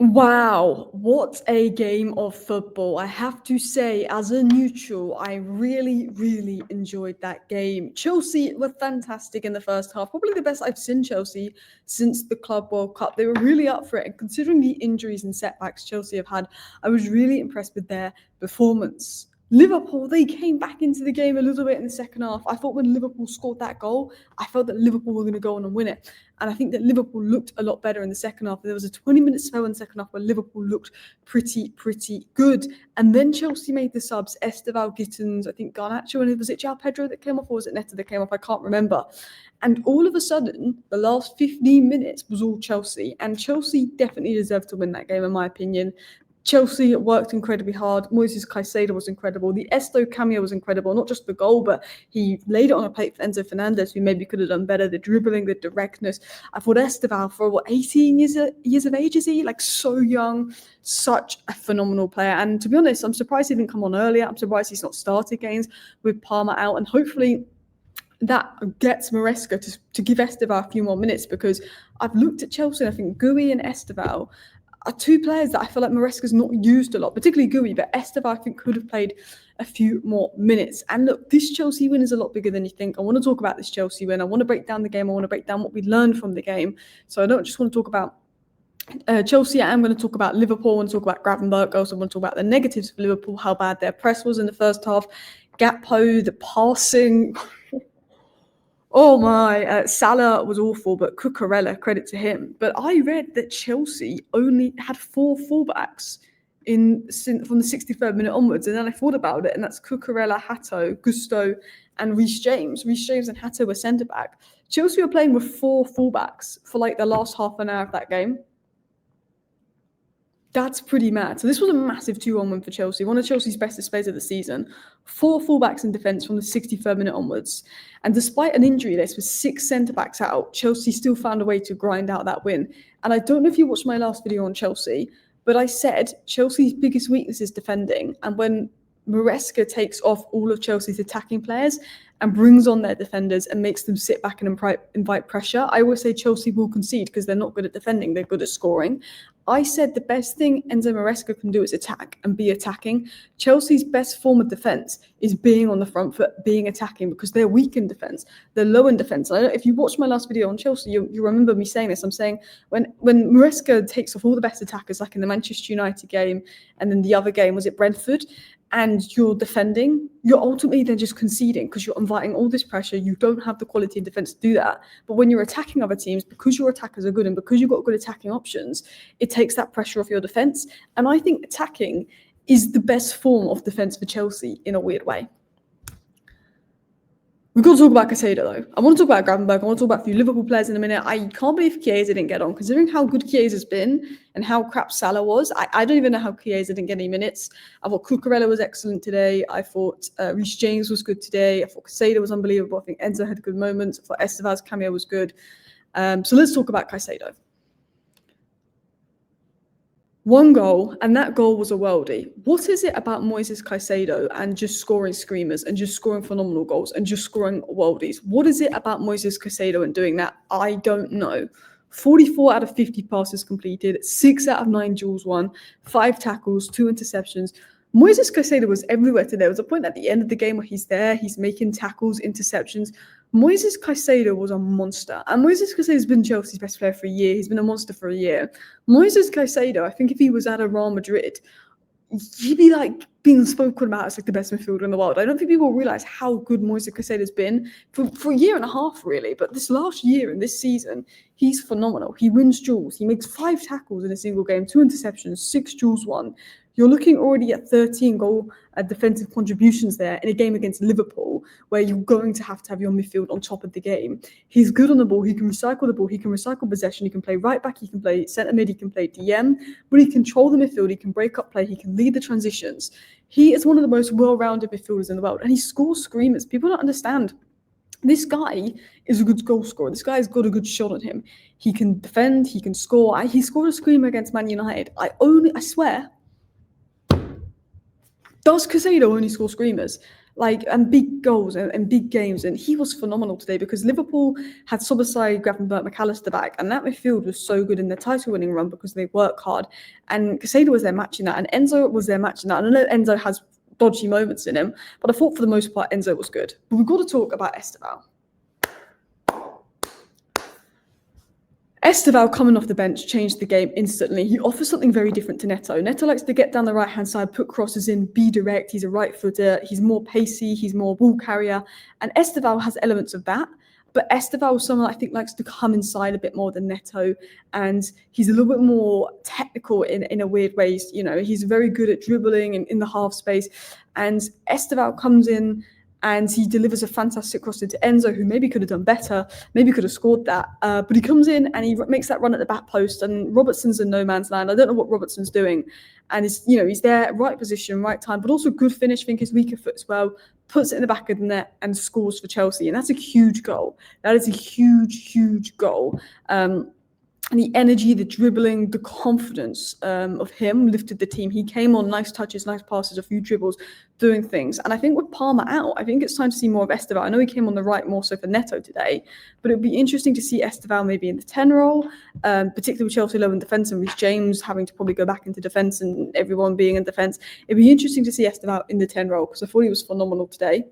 Wow, what a game of football. I have to say, as a neutral, I really, really enjoyed that game. Chelsea were fantastic in the first half, probably the best I've seen Chelsea since the Club World Cup. They were really up for it, and considering the injuries and setbacks Chelsea have had, I was really impressed with their performance. Liverpool, they came back into the game a little bit in the second half. I thought when Liverpool scored that goal, I felt that Liverpool were going to go on and win it. And I think that Liverpool looked a lot better in the second half. There was a 20-minute spell in the second half where Liverpool looked pretty good. And then Chelsea made the subs. Estevao, Gittins, I think Garnacho, and was it João Pedro that came off, or was it Neto that came off? I can't remember. And all of a sudden, the last 15 minutes was all Chelsea. And Chelsea definitely deserved to win that game, in my opinion. Chelsea worked incredibly hard. Moises Caicedo was incredible. The Esto cameo was incredible. Not just the goal, but he laid it on a plate for Enzo Fernandez, who maybe could have done better. The dribbling, the directness. I thought Estevao, for 18 years of age is he? Like, so young. Such a phenomenal player. And to be honest, I'm surprised he didn't come on earlier. I'm surprised he's not started games with Palmer out. And hopefully that gets Maresca to give Estevao a few more minutes, because I've looked at Chelsea and I think Gui and Estevao are two players that I feel like Maresca's not used a lot, particularly Gui, but Estevao I think could have played a few more minutes. And look, this Chelsea win is a lot bigger than you think. I want to talk about this Chelsea win. I want to break down the game. I want to break down what we learned from the game. So I don't just want to talk about Chelsea. I'm going to talk about Liverpool. I want to talk about Gravenberch. I also want to talk about the negatives of Liverpool, how bad their press was in the first half. Gakpo, the passing... Oh my, Salah was awful, but Cucurella, credit to him. But I read that Chelsea only had 4 fullbacks from the 63rd minute onwards. And then I thought about it, and that's Cucurella, Hato, Gusto, and Reece James. Reece James and Hato were centre-back. Chelsea were playing with 4 fullbacks for like the last half an hour of that game. That's pretty mad. So this was a massive 2-1 win for Chelsea, one of Chelsea's best displays of the season. 4 fullbacks in defence from the 63rd minute onwards. And despite an injury list with 6 centre-backs out, Chelsea still found a way to grind out that win. And I don't know if you watched my last video on Chelsea, but I said Chelsea's biggest weakness is defending. And when Maresca takes off all of Chelsea's attacking players and brings on their defenders and makes them sit back and invite pressure, I always say Chelsea will concede because they're not good at defending, they're good at scoring. I said the best thing Enzo Maresca can do is attack and be attacking. Chelsea's best form of defence is being on the front foot, being attacking, because they're weak in defence. They're low in defence. If you watch my last video on Chelsea, you remember me saying this. I'm saying when Maresca takes off all the best attackers, like in the Manchester United game, and then the other game, was it Brentford? And you're defending, you're ultimately then just conceding because you're inviting all this pressure. You don't have the quality in defence to do that. But when you're attacking other teams, because your attackers are good and because you've got good attacking options, it takes that pressure off your defence. And I think attacking is the best form of defence for Chelsea in a weird way. We've got to talk about Caicedo, though. I want to talk about Gravenberch. I want to talk about a few Liverpool players in a minute. I can't believe Chiesa didn't get on, considering how good Chiesa's been and how crap Salah was. I don't even know how Chiesa didn't get any minutes. I thought Cucurella was excellent today. I thought Reece James was good today. I thought Caicedo was unbelievable. I think Enzo had good moments. I thought Estevao's cameo was good. So let's talk about Caicedo. 1 goal, and that goal was a worldie. What is it about Moises Caicedo and just scoring screamers and just scoring phenomenal goals and just scoring worldies? What is it about Moises Caicedo and doing that? I don't know. 44 out of 50 passes completed, 6 out of 9 duels won, 5 tackles, 2 interceptions. Moises Caicedo was everywhere today. There was a point at the end of the game where he's there, he's making tackles, interceptions. Moises Caicedo was a monster. And Moises Caicedo has been Chelsea's best player for a year. He's been a monster for a year. Moises Caicedo, I think if he was at a Real Madrid, he'd be like being spoken about as like the best midfielder in the world. I don't think people realize how good Moises Caicedo has been for a year and a half, really. But this last year and this season, he's phenomenal. He wins duels. He makes 5 tackles in a single game, 2 interceptions, 6 duels won. You're looking already at 13 goal defensive contributions there in a game against Liverpool, where you're going to have your midfield on top of the game. He's good on the ball. He can recycle the ball. He can recycle possession. He can play right back. He can play centre mid. He can play DM. But he can control the midfield. He can break up play. He can lead the transitions. He is one of the most well-rounded midfielders in the world. And he scores screamers. People don't understand. This guy is a good goal scorer. This guy has got a good shot on him. He can defend. He can score. He scored a screamer against Man United. I swear... Does Caicedo only score screamers? and big goals and big games. And he was phenomenal today because Liverpool had Szoboszlai, Gravenberch, McAllister back, and that midfield was so good in their title-winning run because they work hard. And Caicedo was their matching that, and Enzo was their matching that. And I know Enzo has dodgy moments in him, but I thought for the most part Enzo was good. But we've got to talk about Estevao. Estevao coming off the bench changed the game instantly. He offers something very different to Neto. Neto likes to get down the right-hand side, put crosses in, be direct. He's a right footer. He's more pacey. He's more ball carrier. And Estevao has elements of that. But Estevao is someone I think likes to come inside a bit more than Neto. And he's a little bit more technical in a weird way. He's very good at dribbling and in the half space. And Estevao comes in and he delivers a fantastic cross into Enzo, who maybe could have done better, maybe could have scored that. But he comes in and he makes that run at the back post, and Robertson's in no man's land. I don't know what Robertson's doing. And he's there, right position, right time, but also good finish. I think his weaker foot as well. Puts it in the back of the net and scores for Chelsea. And that's a huge goal. That is a huge, huge goal. And the energy, the dribbling, the confidence of him lifted the team. He came on, nice touches, nice passes, a few dribbles, doing things. And I think with Palmer out, I think it's time to see more of Estevao. I know he came on the right more so for Neto today, but it would be interesting to see Estevao maybe in the 10 role, particularly with Chelsea low in defence and Reece James having to probably go back into defence and everyone being in defence. It'd be interesting to see Estevao in the 10 role because I thought he was phenomenal today.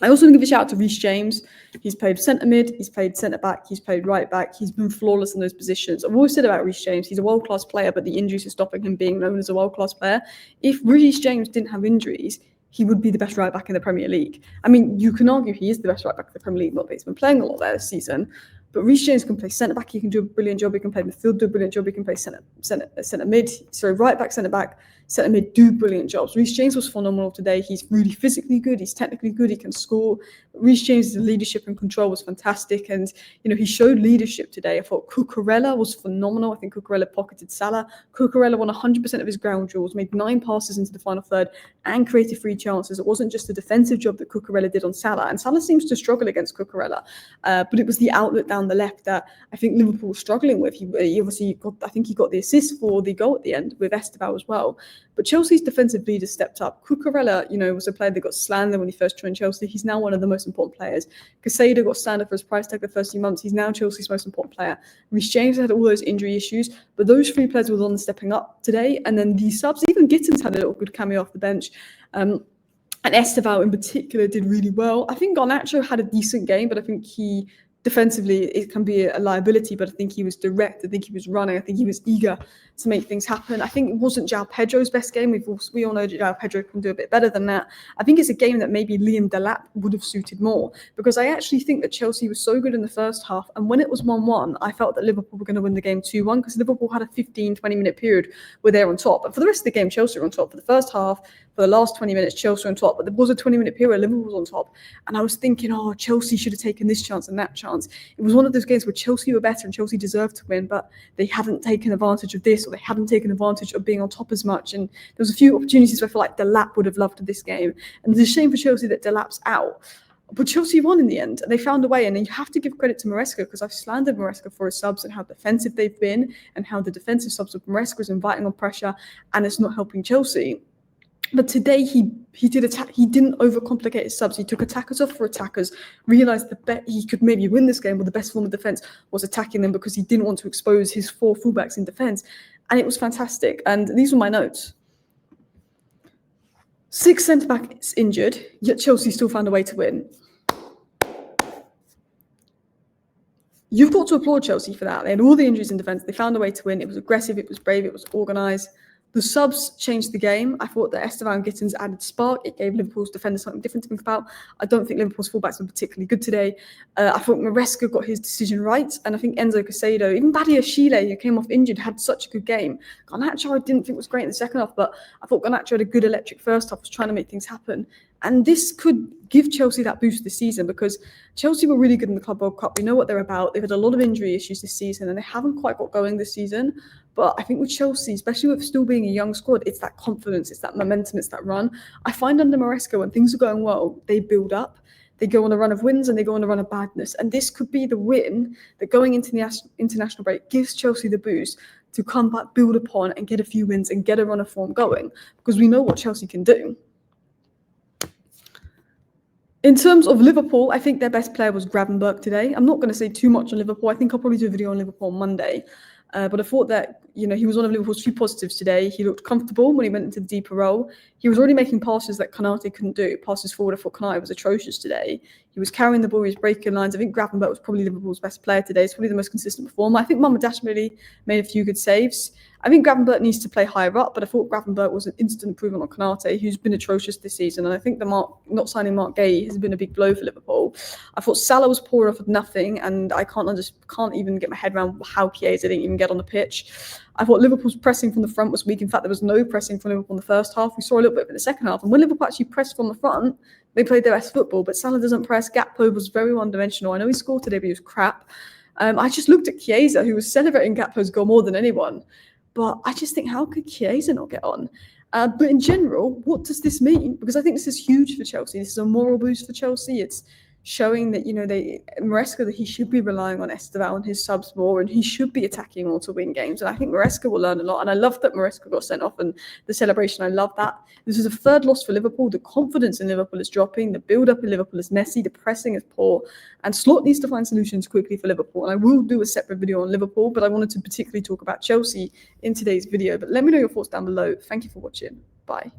I also want to give a shout out to Reece James. He's played centre mid, he's played centre back, he's played right back. He's been flawless in those positions. I've always said about Reece James, he's a world-class player, but the injuries are stopping him being known as a world-class player. If Reece James didn't have injuries, he would be the best right back in the Premier League. I mean, you can argue he is the best right back in the Premier League, but he's been playing a lot there this season. But Reece James can play centre back. He can do a brilliant job. He can play midfield, do a brilliant job. He can play centre mid. Sorry, right back, centre back, centre mid, do brilliant jobs. Reece James was phenomenal today. He's really physically good. He's technically good. He can score. Reece James' leadership and control was fantastic, and he showed leadership today. I thought Cucurella was phenomenal. I think Cucurella pocketed Salah. Cucurella won 100% of his ground duels, made 9 passes into the final third, and created 3 chances. It wasn't just a defensive job that Cucurella did on Salah, and Salah seems to struggle against Cucurella, but it was the outlet down the left that I think Liverpool was struggling with. He obviously got the assist for the goal at the end with Estevao as well. But Chelsea's defensive leaders stepped up. Cucurella, was a player that got slandered when he first joined Chelsea. He's now one of the most important players. Caicedo got slandered for his price tag the first few months. He's now Chelsea's most important player. Reece James had all those injury issues, but those 3 players were on stepping up today. And then the subs, even Gittins had a little good cameo off the bench. And Estevao in particular did really well. I think Garnacho had a decent game, but I think defensively, it can be a liability, but I think he was direct. I think he was running. I think he was eager to make things happen. I think it wasn't João Pedro's best game. We all know that João Pedro can do a bit better than that. I think it's a game that maybe Liam Delap would have suited more, because I actually think that Chelsea was so good in the first half, and when it was 1-1, I felt that Liverpool were going to win the game 2-1, because Liverpool had a 15-20-minute period where they were on top. But for the rest of the game, Chelsea were on top. For the first half, for the last 20 minutes, Chelsea were on top. But there was a 20-minute period where Liverpool was on top. And I was thinking, Chelsea should have taken this chance and that chance. It was one of those games where Chelsea were better and Chelsea deserved to win, but they hadn't taken advantage of this, or they hadn't taken advantage of being on top as much. And there was a few opportunities where I feel like Delap would have loved this game. And it's a shame for Chelsea that Delap's out. But Chelsea won in the end, and they found a way. And you have to give credit to Maresca, because I've slandered Maresca for his subs and how defensive they've been, and how the defensive subs of Maresca is inviting on pressure, and it's not helping Chelsea. But today he did attack. He didn't overcomplicate his subs. He took attackers off for attackers, realised that he could maybe win this game, or the best form of defence was attacking them, because he didn't want to expose his 4 fullbacks in defence. And it was fantastic. And these were my notes. 6 centre-backs injured, yet Chelsea still found a way to win. You've got to applaud Chelsea for that. They had all the injuries in defence. They found a way to win. It was aggressive. It was brave. It was organised. The subs changed the game. I thought that Estevão and Gittins added spark. It gave Liverpool's defenders something different to think about. I don't think Liverpool's fullbacks were particularly good today. I thought Maresca got his decision right. And I think Enzo, Caicedo, even Badiashile, who came off injured, had such a good game. Garnacho I didn't think was great in the second half, but I thought Garnacho had a good electric first half, was trying to make things happen. And this could give Chelsea that boost this season, because Chelsea were really good in the Club World Cup. We know what they're about. They've had a lot of injury issues this season, and they haven't quite got going this season. But I think with Chelsea, especially with still being a young squad, it's that confidence, it's that momentum, it's that run. I find under Maresca, when things are going well, they build up. They go on a run of wins and they go on a run of badness. And this could be the win that, going into the international break, gives Chelsea the boost to come back, build upon, and get a few wins and get a run of form going, because we know what Chelsea can do. In terms of Liverpool, I think their best player was Gravenberch today. I'm not going to say too much on Liverpool. I think I'll probably do a video on Liverpool on Monday. But I thought that, he was one of Liverpool's few positives today. He looked comfortable when he went into the deeper role. He was already making passes that Konate couldn't do. Passes forward, I thought Konate was atrocious today. He was carrying the ball, he was breaking lines. I think Gravenberch was probably Liverpool's best player today. He's probably the most consistent performer. I think Mamadashvili made a few good saves. I think Gravenberch needs to play higher up, but I thought Gravenberch was an instant improvement on Konate, who's been atrocious this season. And I think not signing Mark Gay has been a big blow for Liverpool. I thought Salah was poor off of nothing, and I can't even get my head around how Caicedo didn't even get on the pitch. I thought Liverpool's pressing from the front was weak. In fact, there was no pressing from Liverpool in the first half. We saw a little bit of it in the second half. And when Liverpool actually pressed from the front, they played their best football. But Salah doesn't press. Gakpo was very one-dimensional. I know he scored today, but he was crap. I just looked at Chiesa, who was celebrating Gakpo's goal more than anyone. But I just think, how could Chiesa not get on? But in general, what does this mean? Because I think this is huge for Chelsea. This is a moral boost for Chelsea. It's showing that, Maresca, that he should be relying on Estevão and his subs more, and he should be attacking more to win games. And I think Maresca will learn a lot. And I love that Maresca got sent off and the celebration. I love that. This is a third loss for Liverpool. The confidence in Liverpool is dropping. The build-up in Liverpool is messy. The pressing is poor. And Slot needs to find solutions quickly for Liverpool. And I will do a separate video on Liverpool, but I wanted to particularly talk about Chelsea in today's video. But let me know your thoughts down below. Thank you for watching. Bye.